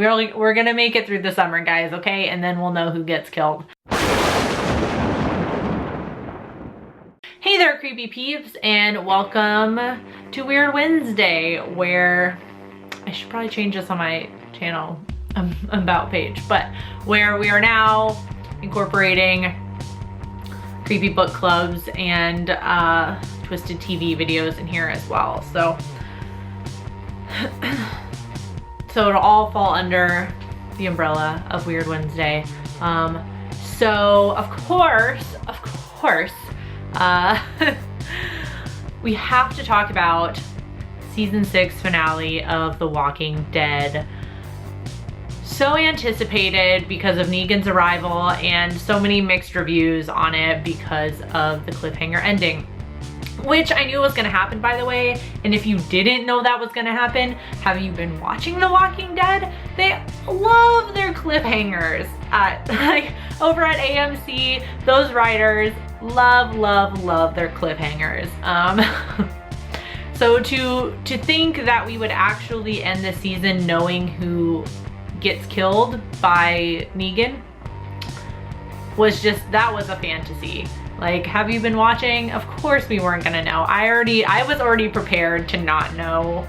We're gonna make it through the summer, guys, okay? And then we'll know who gets killed. Hey there, creepy peeps, and welcome to Weird Wednesday, where I should probably change this on my channel about page, but where we are now incorporating creepy book clubs and twisted TV videos in here as well. So it'll all fall under the umbrella of Weird Wednesday. So of course, we have to talk about season 6 finale of The Walking Dead. So anticipated because of Negan's arrival, and so many mixed reviews on it because of the cliffhanger ending, which I knew was gonna happen, by the way. And if you didn't know that was gonna happen, have you been watching The Walking Dead? They love their cliffhangers. Like over at AMC, those writers love their cliffhangers. So to think that we would actually end the season knowing who gets killed by Negan that was a fantasy. Like, have you been watching? Of course we weren't gonna know. I was already prepared to not know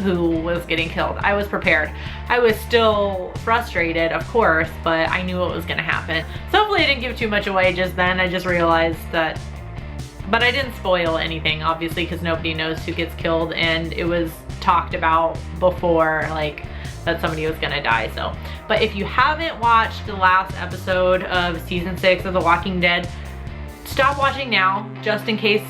who was getting killed. I was prepared. I was still frustrated, of course, but I knew what was gonna happen. So hopefully I didn't give too much away just then. I just realized that, but I didn't spoil anything, obviously, because nobody knows who gets killed, and it was talked about before, like, that somebody was gonna die. So, but if you haven't watched the last episode of season 6 of The Walking Dead, stop watching now, just in case.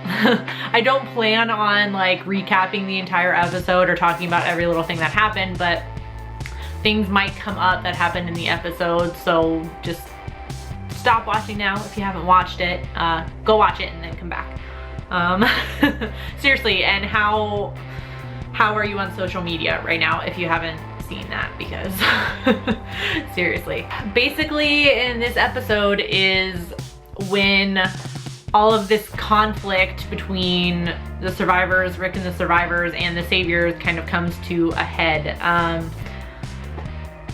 I don't plan on like recapping the entire episode or talking about every little thing that happened, but things might come up that happened in the episode, so just stop watching now if you haven't watched it. Go watch it and then come back. Seriously, and how are you on social media right now if you haven't seen that? Because seriously. Basically, in this episode is when all of this conflict between the survivors, Rick and the survivors, and the saviors kind of comes to a head.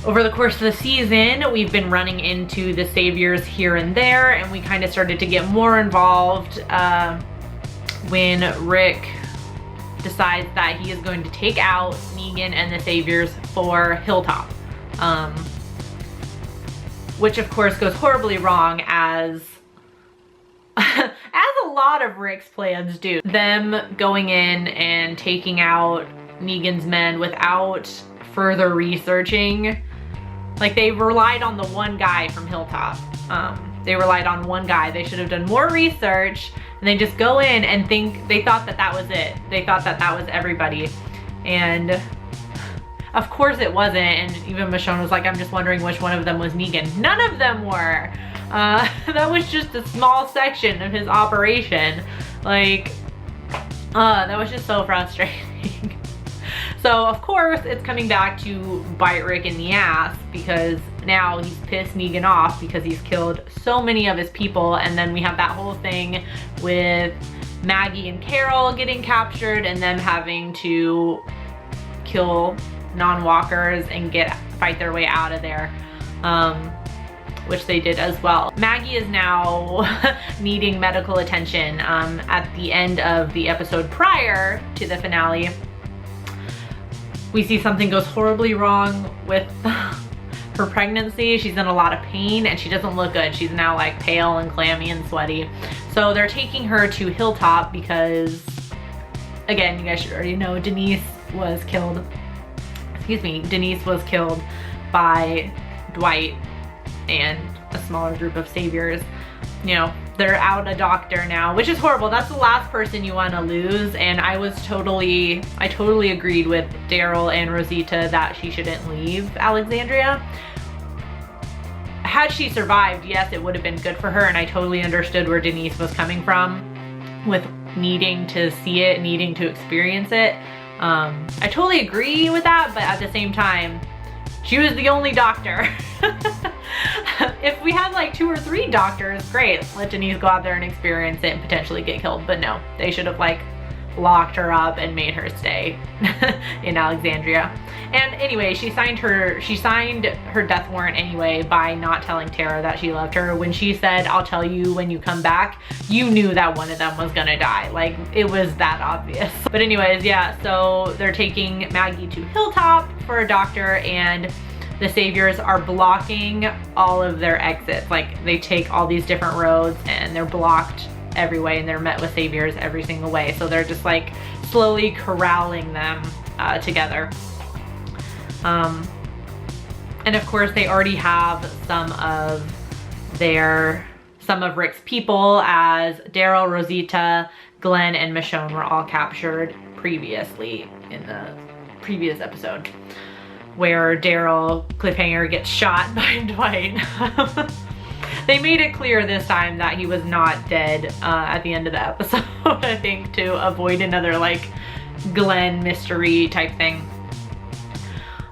Over the course of the season, we've been running into the saviors here and there, and we kind of started to get more involved when Rick decides that he is going to take out Negan and the saviors for Hilltop, which of course goes horribly wrong, as a lot of Rick's plans do. Them going in and taking out Negan's men without further researching. Like, they relied on the one guy from Hilltop. They relied on one guy. They should have done more research, and they just go in and they thought that that was it. They thought that that was everybody. And of course it wasn't, and even Michonne was like, I'm just wondering which one of them was Negan. None of them were. That was just a small section of his operation. Like, that was just so frustrating. So of course it's coming back to bite Rick in the ass, because now he's pissed Negan off because he's killed so many of his people. And then we have that whole thing with Maggie and Carol getting captured and them having to kill non-walkers and fight their way out of there, which they did as well. Maggie is now needing medical attention. At the end of the episode prior to the finale, we see something goes horribly wrong with her pregnancy. She's in a lot of pain and she doesn't look good. She's now like pale and clammy and sweaty. So they're taking her to Hilltop because, again, you guys should already know, Denise was killed by Dwight and a smaller group of saviors. You know, they're out a doctor now, which is horrible. That's the last person you want to lose. And I totally agreed with Daryl and Rosita that she shouldn't leave Alexandria. Had she survived, yes, it would have been good for her, and I totally understood where Denise was coming from with needing to see it, needing to experience it. I totally agree with that, but at the same time, she was the only doctor. If we had like 2 or 3 doctors, great, let Denise go out there and experience it and potentially get killed. But no, they should have like locked her up and made her stay in Alexandria. And anyway, she signed her death warrant anyway by not telling Tara that she loved her. When she said, "I'll tell you when you come back," you knew that one of them was gonna die. Like, it was that obvious. But anyways, yeah, so they're taking Maggie to Hilltop for a doctor, and the Saviors are blocking all of their exits. Like, they take all these different roads and they're blocked every way, and they're met with Saviors every single way. So they're just like slowly corralling them together. And of course they already have some of Rick's people, as Daryl, Rosita, Glenn, and Michonne were all captured previously in the previous episode, where Daryl cliffhanger gets shot by Dwight. They made it clear this time that he was not dead at the end of the episode, I think, to avoid another like Glenn mystery type thing.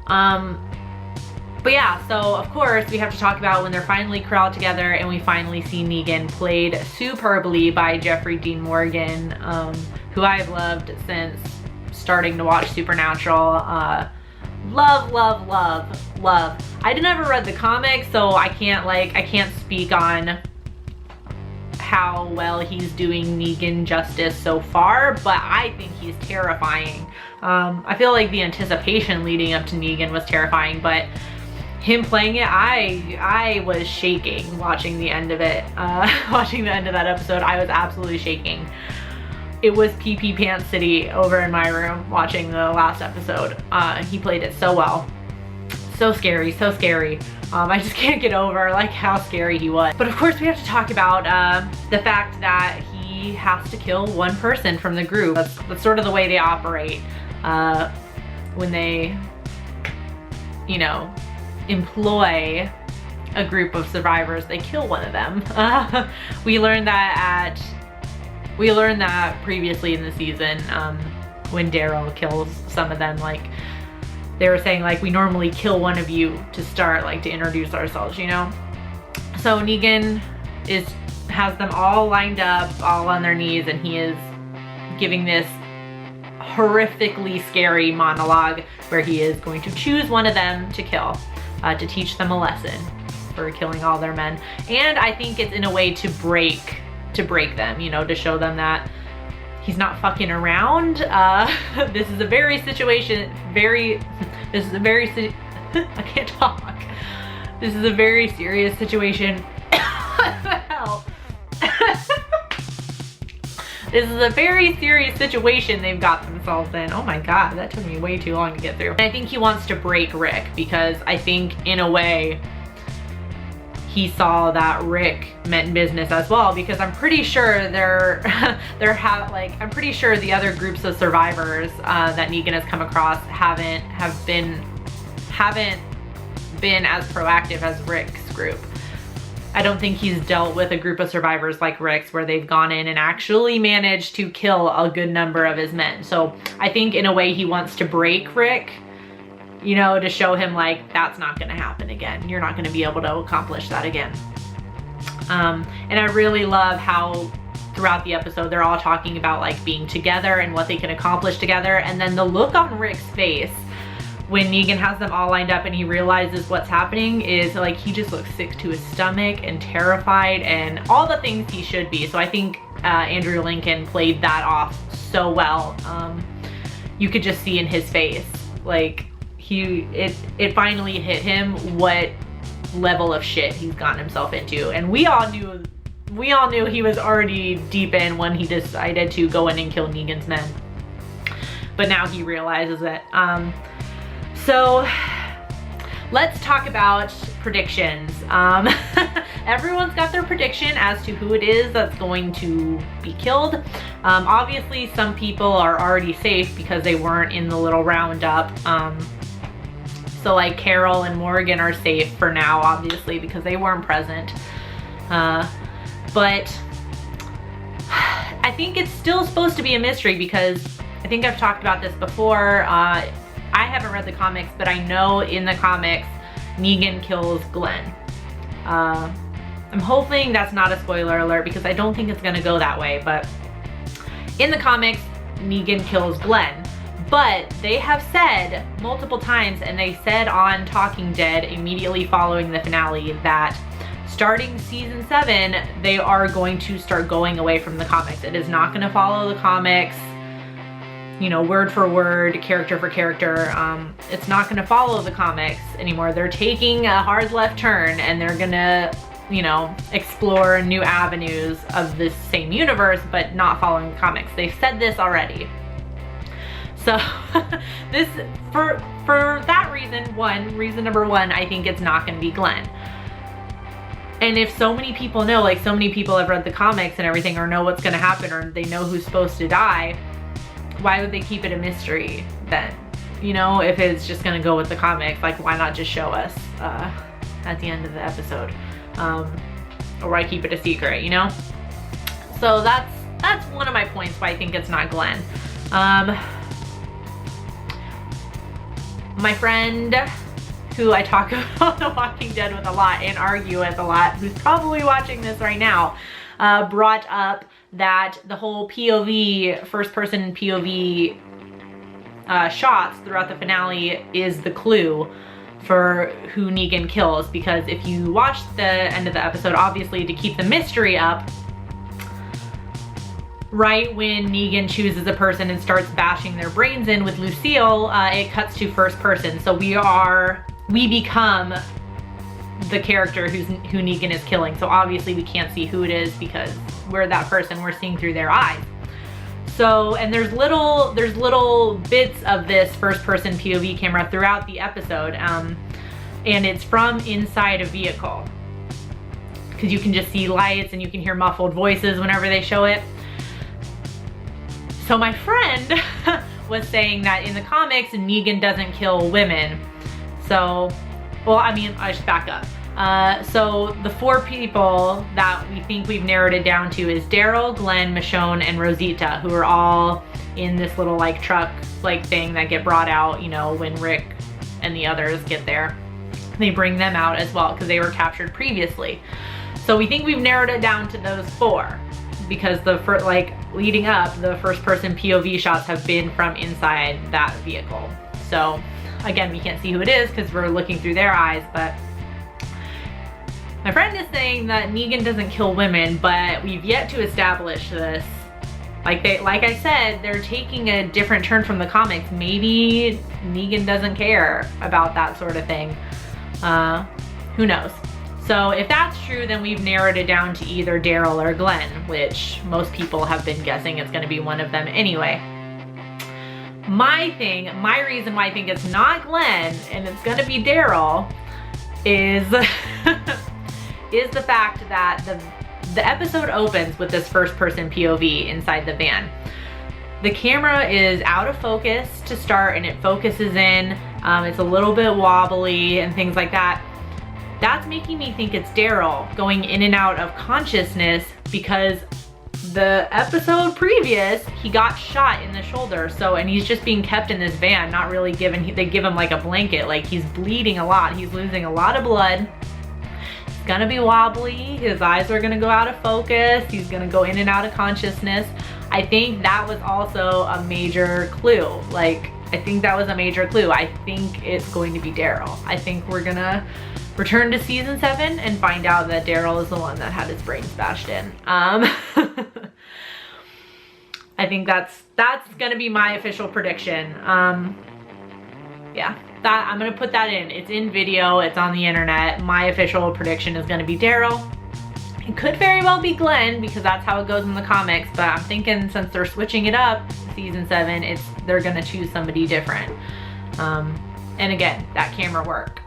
But yeah, so of course we have to talk about when they're finally corralled together and we finally see Negan, played superbly by Jeffrey Dean Morgan, who I've loved since starting to watch Supernatural. Love, love, love, love. I never read the comics, so I can't speak on how well he's doing Negan justice so far, but I think he's terrifying. I feel like the anticipation leading up to Negan was terrifying, but him playing it, I was shaking watching the end of it. Watching the end of that episode, I was absolutely shaking. It was pee-pee pants city over in my room watching the last episode. He played it so well. So scary, so scary. I just can't get over like how scary he was. But of course we have to talk about the fact that he has to kill one person from the group. That's sort of the way they operate when they, you know, employ a group of survivors. They kill one of them. We learned that previously in the season, when Daryl kills some of them. Like, they were saying, like, we normally kill one of you to start, like, to introduce ourselves, you know? So Negan has them all lined up, all on their knees, and he is giving this horrifically scary monologue where he is going to choose one of them to kill, to teach them a lesson for killing all their men. And I think it's in a way to break them, you know, to show them that he's not fucking around. This is a very I can't talk. This is a very serious situation. What the hell? This is a very serious situation they've got themselves in. Oh my God, that took me way too long to get through. And I think he wants to break Rick, because I think in a way he saw that Rick meant business as well, because I'm pretty sure I'm pretty sure the other groups of survivors that Negan has come across haven't been as proactive as Rick's group. I don't think he's dealt with a group of survivors like Rick's where they've gone in and actually managed to kill a good number of his men. So I think in a way he wants to break Rick, you know, to show him like, that's not gonna happen again. You're not gonna be able to accomplish that again. And I really love how throughout the episode they're all talking about like being together and what they can accomplish together. And then the look on Rick's face when Negan has them all lined up and he realizes what's happening is like, he just looks sick to his stomach and terrified and all the things he should be. So I think Andrew Lincoln played that off so well. You could just see in his face, like it finally hit him what level of shit he's gotten himself into. And we all knew he was already deep in when he decided to go in and kill Negan's men. But now he realizes it. So let's talk about predictions. Everyone's got their prediction as to who it is that's going to be killed. Obviously some people are already safe because they weren't in the little roundup. So like Carol and Morgan are safe for now, obviously, because they weren't present. But I think it's still supposed to be a mystery, because I think I've talked about this before. I haven't read the comics, but I know in the comics, Negan kills Glenn. I'm hoping that's not a spoiler alert, because I don't think it's gonna go that way, but in the comics, Negan kills Glenn. But they have said multiple times, and they said on Talking Dead immediately following the finale, that starting season 7, they are going to start going away from the comics. It is not going to follow the comics, you know, word for word, character for character. It's not going to follow the comics anymore. They're taking a hard left turn, and they're going to, you know, explore new avenues of this same universe, but not following the comics. They've said this already. So this, for that reason, reason number one, I think it's not gonna be Glenn. And if so many people know, like so many people have read the comics and everything, or know what's gonna happen, or they know who's supposed to die, why would they keep it a mystery then? You know, if it's just gonna go with the comics, like why not just show us at the end of the episode? Or why keep it a secret, you know? So that's one of my points why I think it's not Glenn. My friend, who I talk about The Walking Dead with a lot and argue with a lot, who's probably watching this right now, brought up that the whole POV, first person POV shots throughout the finale is the clue for who Negan kills. Because if you watch the end of the episode, obviously to keep the mystery up, right when Negan chooses a person and starts bashing their brains in with Lucille, it cuts to first person. So we become the character who Negan is killing. So obviously we can't see who it is because we're that person, we're seeing through their eyes. So, and there's little bits of this first person POV camera throughout the episode, and it's from inside a vehicle, because you can just see lights and you can hear muffled voices whenever they show it. So my friend was saying that in the comics, Negan doesn't kill women. So, well, I mean, I should back up. So the 4 people that we think we've narrowed it down to is Daryl, Glenn, Michonne, and Rosita, who are all in this little like truck like thing that get brought out, you know, when Rick and the others get there. They bring them out as well because they were captured previously. So we think we've narrowed it down to those 4. Because leading up, the first person POV shots have been from inside that vehicle. So again, we can't see who it is because we're looking through their eyes, but my friend is saying that Negan doesn't kill women, but we've yet to establish this. Like I said, they're taking a different turn from the comics. Maybe Negan doesn't care about that sort of thing. Who knows? So if that's true, then we've narrowed it down to either Daryl or Glenn, which most people have been guessing it's gonna be one of them anyway. My reason why I think it's not Glenn and it's gonna be Daryl is, is the fact that the episode opens with this first person POV inside the van. The camera is out of focus to start and it focuses in, it's a little bit wobbly and things like that. That's making me think it's Daryl going in and out of consciousness because the episode previous, he got shot in the shoulder. So, and he's just being kept in this van, not really given, they give him like a blanket, like he's bleeding a lot. He's losing a lot of blood. He's gonna be wobbly. His eyes are gonna go out of focus. He's gonna go in and out of consciousness. I think that was also a major clue. Like, I think that was a major clue. I think it's going to be Daryl. I think we're gonna return to season 7 and find out that Daryl is the one that had his brains bashed in. I think that's gonna be my official prediction. Yeah, I'm gonna put that in. It's in video, it's on the internet. My official prediction is gonna be Daryl. It could very well be Glenn because that's how it goes in the comics, but I'm thinking since they're switching it up season 7, they're gonna choose somebody different. And again, that camera work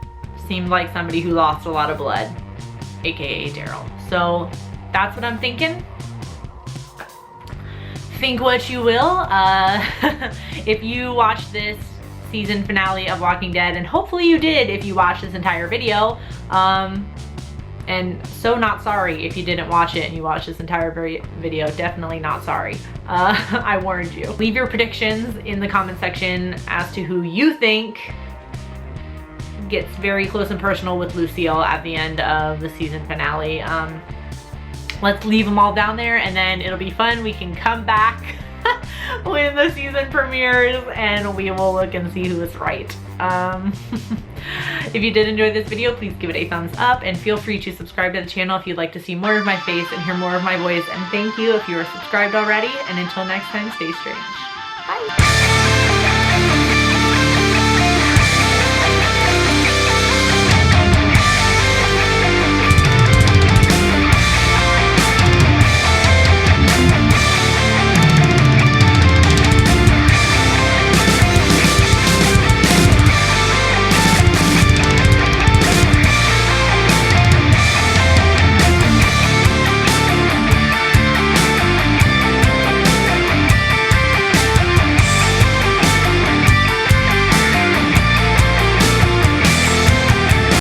seemed like somebody who lost a lot of blood, aka Daryl. So that's what I'm thinking. Think what you will. If you watched this season finale of Walking Dead, and hopefully you did if you watched this entire video, and so not sorry if you didn't watch it and you watched this entire video, definitely not sorry. I warned you. Leave your predictions in the comment section as to who you think gets very close and personal with Lucille at the end of the season finale. Let's leave them all down there and then it'll be fun. We can come back when the season premieres, and we will look and see who is right. If you did enjoy this video, please give it a thumbs up and feel free to subscribe to the channel if you'd like to see more of my face and hear more of my voice. And thank you if you are subscribed already. And until next time, stay strange. Bye.